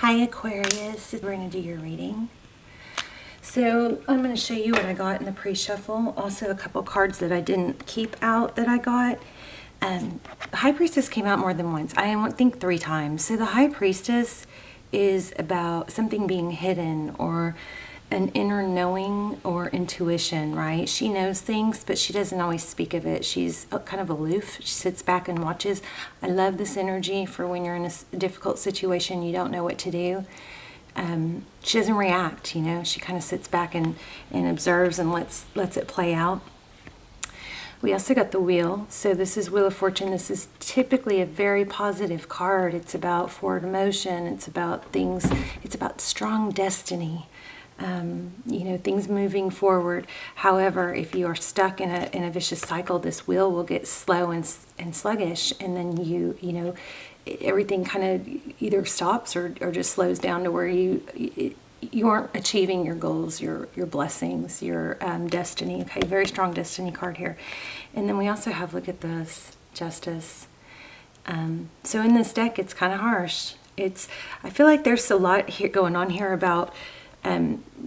Hi Aquarius, we're going to do your reading. So I'm going to show you what I got in the pre-shuffle. Also a couple cards that I didn't keep out that I got. High Priestess came out more than once. I think 3 times. So the High Priestess is about something being hidden or an inner knowing or intuition, right? She knows things, but she doesn't always speak of it. She's kind of aloof. She sits back and watches. I love this energy for when you're in a difficult situation, you don't know what to do. She doesn't react, you know. She kind of sits back and observes and lets it play out. We also got the Wheel. So this is Wheel of Fortune. This is typically a very positive card. It's about forward motion. It's about things. It's about strong destiny. You know, things moving forward. However, if you are stuck in a vicious cycle, this wheel will get slow and sluggish, and then you know, everything kind of either stops or just slows down to where you aren't achieving your goals, your blessings, your destiny. Okay, very strong destiny card here. And then we also have, look at this, Justice. So in this deck, it's kind of harsh. I feel like there's a lot here going on here about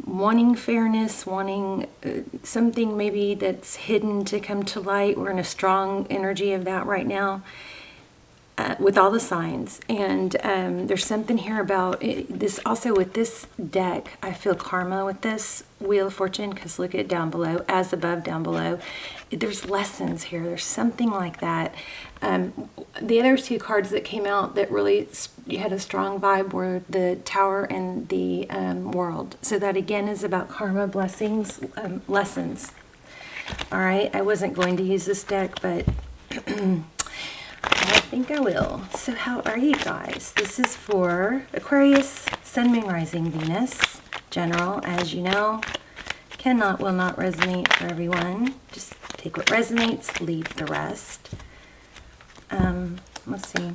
wanting fairness, wanting something maybe that's hidden to come to light. We're in a strong energy of that right now with all the signs. And there's something here about this also with this deck. I feel karma with this Wheel of Fortune, because look at down below, as above, down below. There's lessons here. There's something like that. The other 2 cards that came out that really had a strong vibe were the Tower and the World. So that again is about karma, blessings, lessons. All right, I wasn't going to use this deck, but I think I will. So how are you guys? This is for Aquarius, Sun, Moon, Rising, Venus. General, as you know, will not resonate for everyone. Just take what resonates, leave the rest. Let's see.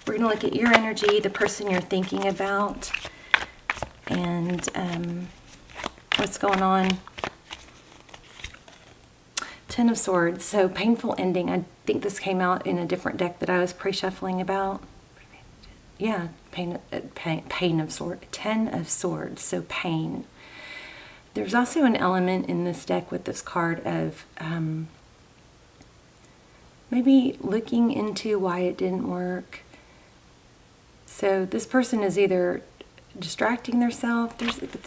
We're going to look at your energy, the person you're thinking about, and what's going on. 10 of Swords. So painful ending. I think this came out in a different deck that I was pre-shuffling about. Yeah, pain of Swords. 10 of Swords. So pain. There's also an element in this deck with this card of maybe looking into why it didn't work. So this person is either distracting themselves.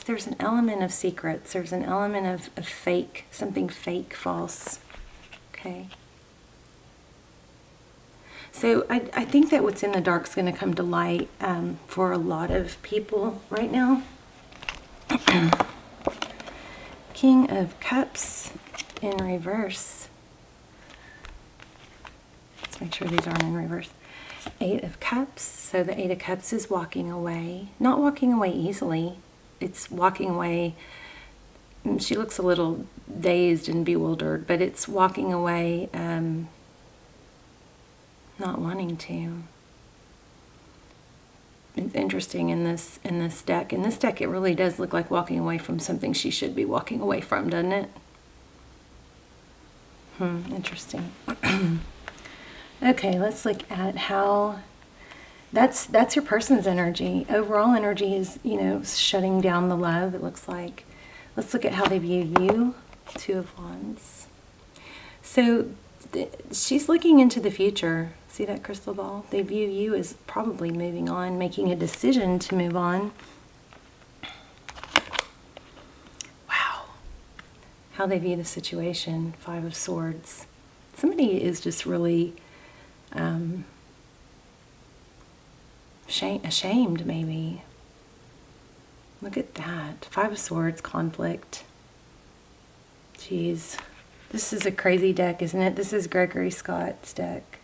There's an element of secrets. There's an element of fake, something fake, false. Okay. So I think that what's in the dark is going to come to light for a lot of people right now. King of Cups in reverse. Let's make sure these aren't in reverse. 8 of Cups. So the 8 of Cups is walking away. Not walking away easily. It's walking away. She looks a little dazed and bewildered, but it's walking away not wanting to. It's interesting in this deck. In this deck, it really does look like walking away from something she should be walking away from, doesn't it? Interesting. Okay, let's look at how that's your person's energy. Overall energy is, you know, shutting down the love, it looks like. Let's look at how they view you. 2 of Wands. So she's looking into the future. See that crystal ball? They view you as probably moving on, making a decision to move on. Wow. How they view the situation. 5 of Swords. Somebody is just really ashamed, maybe. Look at that. 5 of Swords, conflict. Jeez. This is a crazy deck, isn't it? This is Gregory Scott's deck.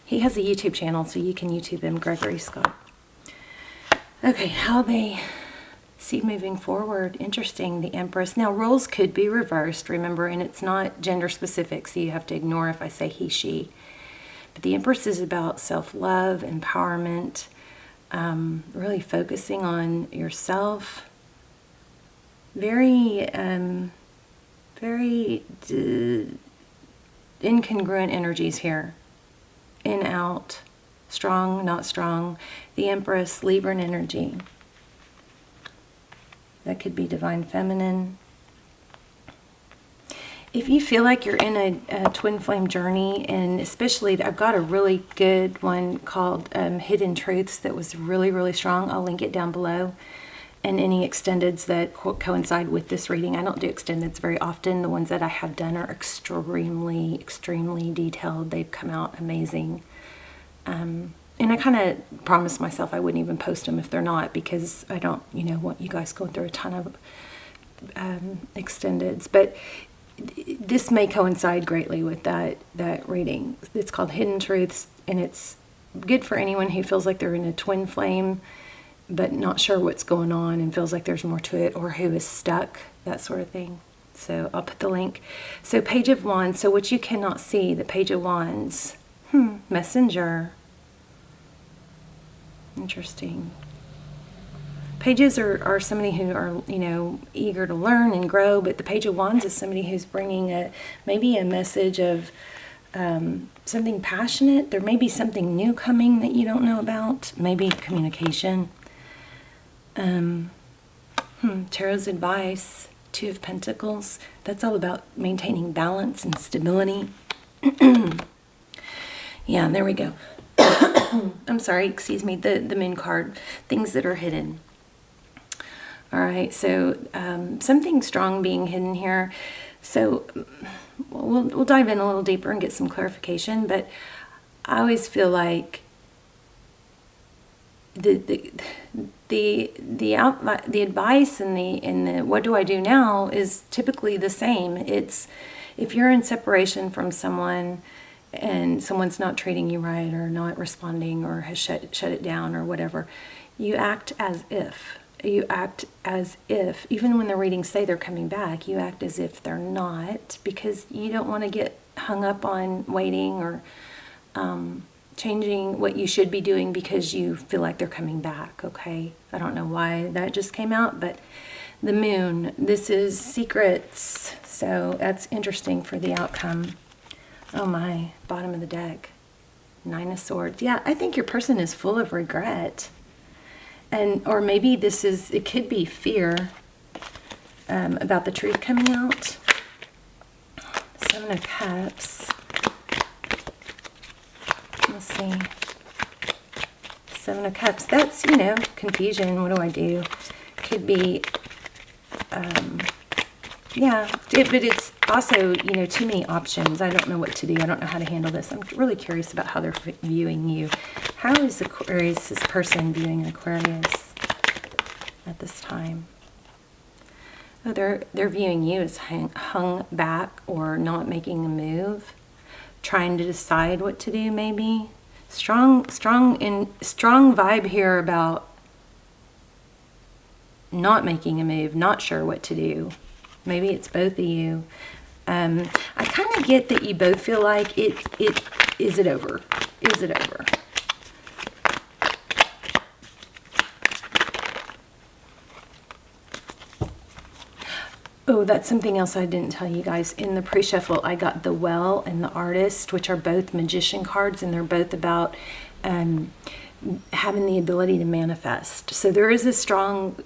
He has a YouTube channel, so you can YouTube him, Gregory Scott. Okay, how they see moving forward. Interesting, the Empress. Now, roles could be reversed, remember, and it's not gender specific, so you have to ignore if I say he, she. But the Empress is about self-love, empowerment, really focusing on yourself. Very incongruent energies here. In, out, strong, not strong. The Empress, Libran energy. That could be divine feminine. If you feel like you're in a twin flame journey, and especially, I've got a really good one called Hidden Truths that was really, really strong. I'll link it down below. And any extendeds that coincide with this reading. I don't do extendeds very often. The ones that I have done are extremely, extremely detailed. They've come out amazing. And I kind of promised myself I wouldn't even post them if they're not, because I don't, want you guys going through a ton of extendeds. But this may coincide greatly with that reading. It's called Hidden Truths, and it's good for anyone who feels like they're in a twin flame but not sure what's going on and feels like there's more to it, or who is stuck, that sort of thing. So I'll put the link. So Page of Wands. So what you cannot see, the Page of Wands. Messenger. Interesting. Pages are somebody who are, eager to learn and grow, but the Page of Wands is somebody who's bringing maybe a message of something passionate. There may be something new coming that you don't know about. Maybe communication. Tarot's advice, Two of Pentacles. That's all about maintaining balance and stability. Yeah, there we go. I'm sorry, excuse me, the Moon card. Things that are hidden. All right, so something strong being hidden here. So we'll dive in a little deeper and get some clarification, but I always feel like the advice and the what do I do now is typically the same. It's if you're in separation from someone and someone's not treating you right or not responding or has shut it down or whatever, you act as if. You act as if, even when the readings say they're coming back, you act as if they're not, because you don't want to get hung up on waiting or changing what you should be doing because you feel like they're coming back, okay? I don't know why that just came out, but the Moon, this is secrets, so that's interesting for the outcome. Oh my, bottom of the deck, Nine of Swords. Yeah, I think your person is full of regret. Or maybe it could be fear about the truth coming out. Seven of Cups. Let's see. Seven of Cups. That's, confusion. What do I do? Could be, yeah. But it's also, too many options. I don't know what to do. I don't know how to handle this. I'm really curious about how they're viewing you. How is Aquarius, this person, viewing Aquarius at this time? Oh, they're viewing you as hung back or not making a move, trying to decide what to do. Maybe strong vibe here about not making a move, not sure what to do. Maybe it's both of you. I kind of get that you both feel like is it over? Is it over? Oh, that's something else I didn't tell you guys. In the pre-shuffle, I got the Well and the Artist, which are both magician cards, and they're both about having the ability to manifest. So there is a strong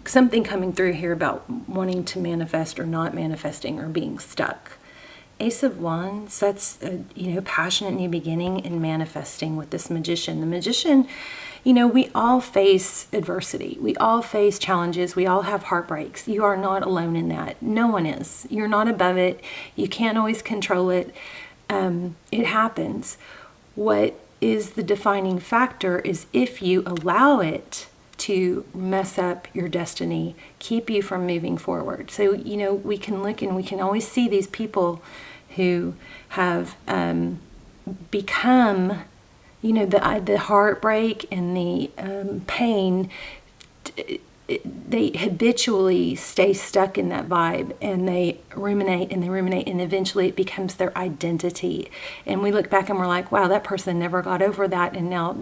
something coming through here about wanting to manifest or not manifesting or being stuck. Ace of Wands, that's passionate new beginning and manifesting with this Magician. The Magician, we all face adversity. We all face challenges. We all have heartbreaks. You are not alone in that. No one is. You're not above it. You can't always control it. It happens. What is the defining factor is if you allow it to mess up your destiny, keep you from moving forward. So, we can look and we can always see these people who have become, the heartbreak and the pain, they habitually stay stuck in that vibe, and they ruminate and eventually it becomes their identity. And we look back and we're like, wow, that person never got over that, and now,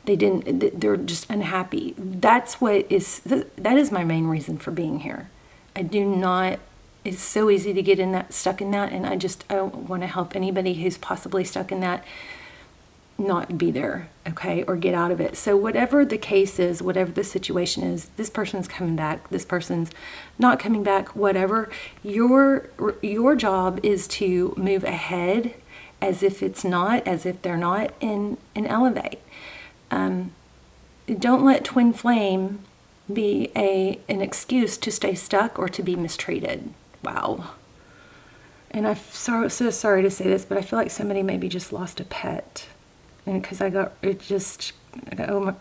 they're just unhappy. That is my main reason for being here. It's so easy to get stuck in that, and I don't want to help anybody who's possibly stuck in that. not be there, okay, or get out of it. So whatever the case is, whatever the situation is, this person's coming back, this person's not coming back, whatever, your job is to move ahead as if it's not, as if they're not, and elevate. Don't let twin flame be an excuse to stay stuck or to be mistreated. Wow. And I'm so sorry to say this, but I feel like somebody maybe just lost a pet. And because it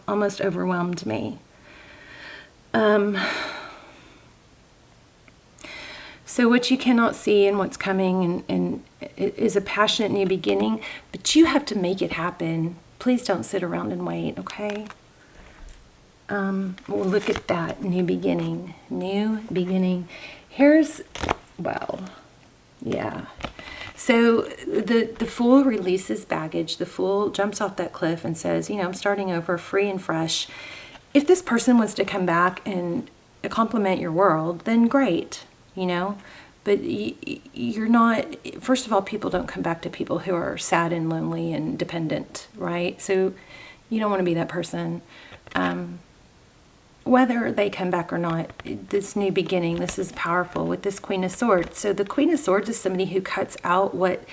almost overwhelmed me. So what you cannot see and what's coming and it is a passionate new beginning, but you have to make it happen. Please don't sit around and wait, okay? Well, look at that, new beginning. New beginning. Here's, well, yeah. So the Fool releases baggage. The Fool jumps off that cliff and says, you know, I'm starting over, free and fresh. If this person was to come back and compliment your world, then great, you know. But you're not, first of all, people don't come back to people who are sad and lonely and dependent, right? So you don't want to be that person. Whether they come back or not, this new beginning, this is powerful with this Queen of Swords. So the Queen of Swords is somebody who cuts out what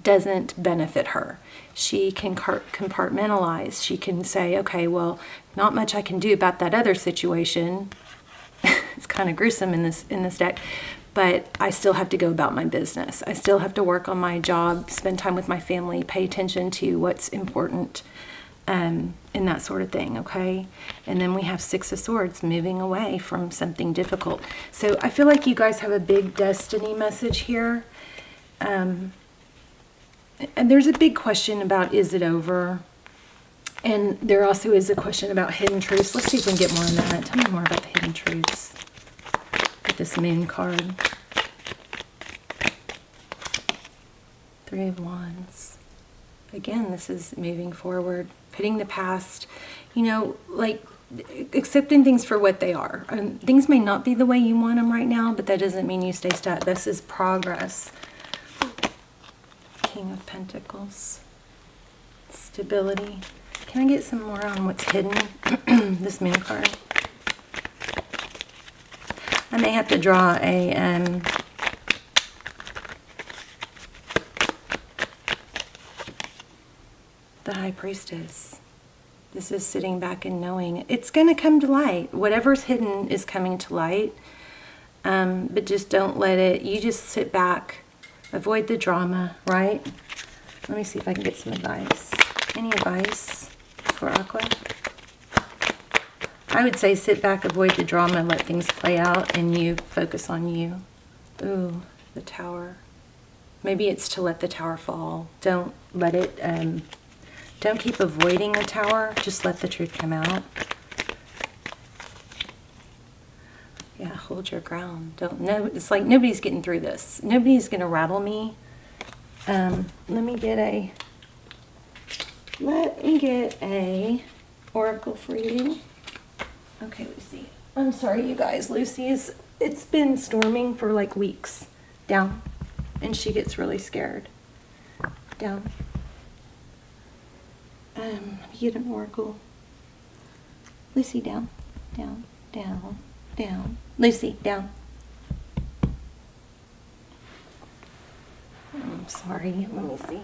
doesn't benefit her. She can compartmentalize. She can say, okay, well, not much I can do about that other situation. It's kind of gruesome in this deck, but I still have to go about my business. I still have to work on my job, spend time with my family, pay attention to what's important. And that sort of thing, okay? And then we have Six of Swords, moving away from something difficult. So I feel like you guys have a big destiny message here. And there's a big question about, is it over? And there also is a question about hidden truths. Let's see if we can get more on that. Tell me more about the hidden truths with this Moon card. Three of Wands. Again, this is moving forward, putting the past, you know, like accepting things for what they are. Things may not be the way you want them right now, but that doesn't mean you stay stuck. This is progress. King of Pentacles. Stability. Can I get some more on what's hidden? This Moon card. I may have to draw a the High Priestess. This is sitting back and knowing it's going to come to light. Whatever's hidden is coming to light. But just don't let it, you just sit back, avoid the drama, right? Let me see if I can get some advice. Any advice for Aqua? I would say sit back, avoid the drama, let things play out, and you focus on you. Ooh, the Tower. Maybe it's to let the Tower fall. Don't let it, don't keep avoiding the Tower. Just let the truth come out. Yeah, hold your ground. Don't know. It's like nobody's getting through this. Nobody's going to rattle me. Let me get a oracle for you. Okay, Lucy. I'm sorry, you guys. Lucy's, it's been storming for like weeks. Down. And she gets really scared. Down. Get an oracle. Lucy, down, down, down, down. Lucy, down. I'm sorry. Let me see.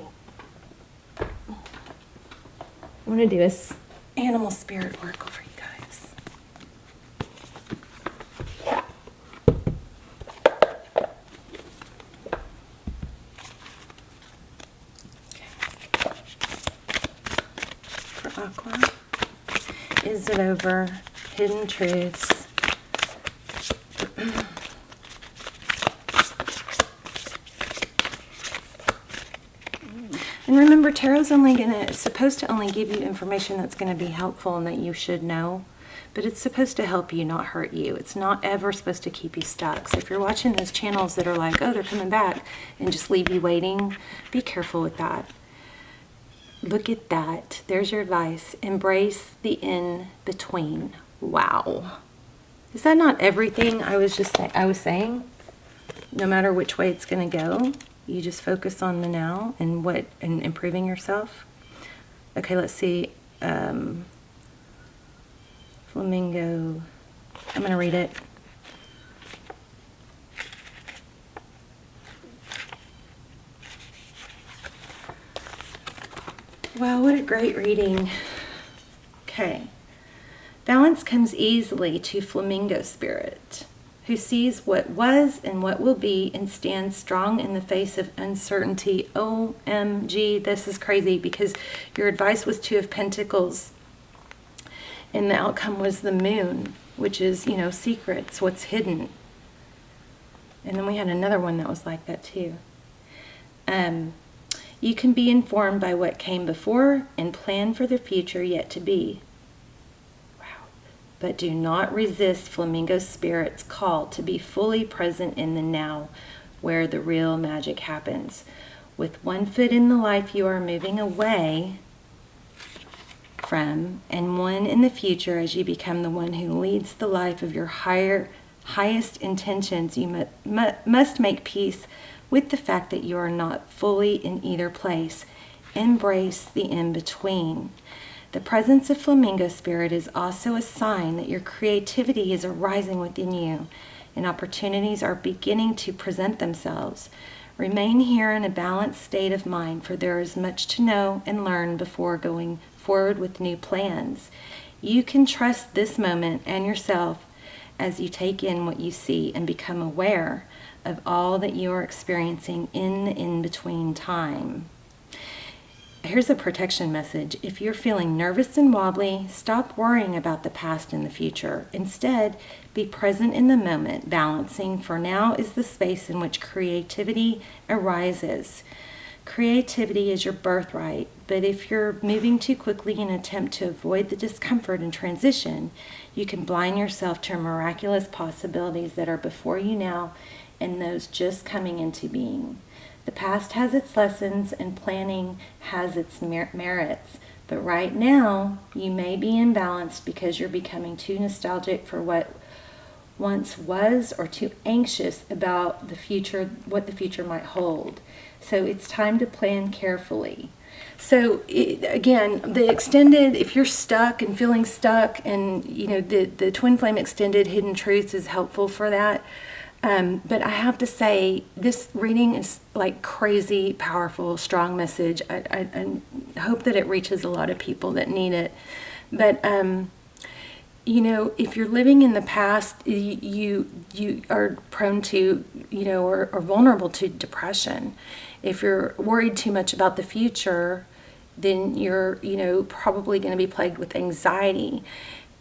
I'm going to do this animal spirit oracle for you guys. Aqua. Is it over? Hidden truths. And remember, tarot's supposed to only give you information that's going to be helpful and that you should know, but it's supposed to help you, not hurt you. It's not ever supposed to keep you stuck. So if you're watching those channels that are like, oh, they're coming back, and just leave you waiting, be careful with that. Look at that. There's your advice. Embrace the in-between. Wow. Is that not everything I was saying? No matter which way it's going to go, you just focus on the now and improving yourself. Okay, let's see. Flamingo. I'm going to read it. Wow, what a great reading. Okay. Balance comes easily to Flamingo Spirit, who sees what was and what will be and stands strong in the face of uncertainty. OMG, this is crazy because your advice was Two of Pentacles and the outcome was the Moon, which is, you know, secrets, what's hidden. And then we had another one that was like that too. You can be informed by what came before and plan for the future yet to be. Wow. But do not resist Flamingo Spirit's call to be fully present in the now, where the real magic happens. With one foot in the life you are moving away from, and one in the future as you become the one who leads the life of your highest intentions, you must make peace with the fact that you are not fully in either place. Embrace the in-between. The presence of Flamingo Spirit is also a sign that your creativity is arising within you and opportunities are beginning to present themselves. Remain here in a balanced state of mind, for there is much to know and learn before going forward with new plans. You can trust this moment and yourself as you take in what you see and become aware of all that you are experiencing in the in-between time. Here's a protection message. If you're feeling nervous and wobbly, stop worrying about the past and the future. Instead, be present in the moment, balancing, for now is the space in which creativity arises. Creativity is your birthright, but if you're moving too quickly in an attempt to avoid the discomfort and transition, you can blind yourself to miraculous possibilities that are before you now and those just coming into being. The past has its lessons and planning has its merits, but right now you may be imbalanced because you're becoming too nostalgic for what once was or too anxious about the future, what the future might hold. So it's time to plan carefully. So again, the extended, if you're stuck and feeling stuck, and you know the Twin Flame Extended Hidden Truths is helpful for that. But I have to say, this reading is like crazy, powerful, strong message. I hope that it reaches a lot of people that need it. But you know, if you're living in the past, you are prone to, you know, or vulnerable to depression. If you're worried too much about the future, then you're, you know, probably going to be plagued with anxiety.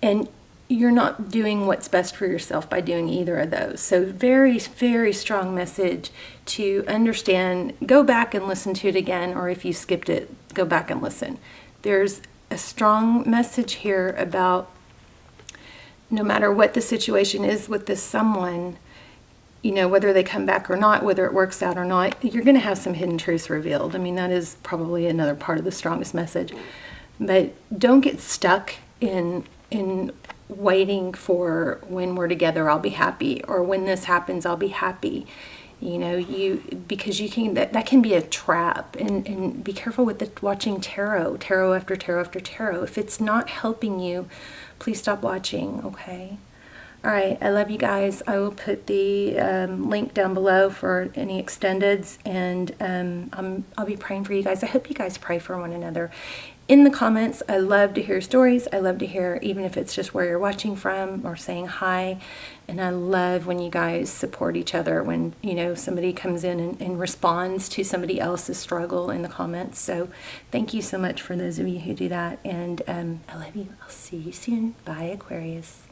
And you're not doing what's best for yourself by doing either of those. So very, very strong message to understand. Go back and listen to it again, or if you skipped it, go back and listen. There's a strong message here about no matter what the situation is with this someone, you know, whether they come back or not, whether it works out or not, you're going to have some hidden truths revealed. I mean, that is probably another part of the strongest message. But don't get stuck in waiting for when we're together I'll be happy, or when this happens I'll be happy. You know, because you can, that can be a trap. And be careful with watching tarot after tarot after tarot. If it's not helping you, please stop watching. Okay. All right, I love you guys. I will put the link down below for any extendeds, and I'll be praying for you guys. I hope you guys pray for one another. In the comments, I love to hear stories. I love to hear, even if it's just where you're watching from or saying hi. And I love when you guys support each other, when, you know, somebody comes in and responds to somebody else's struggle in the comments. So thank you so much for those of you who do that. And I love you. I'll see you soon. Bye, Aquarius.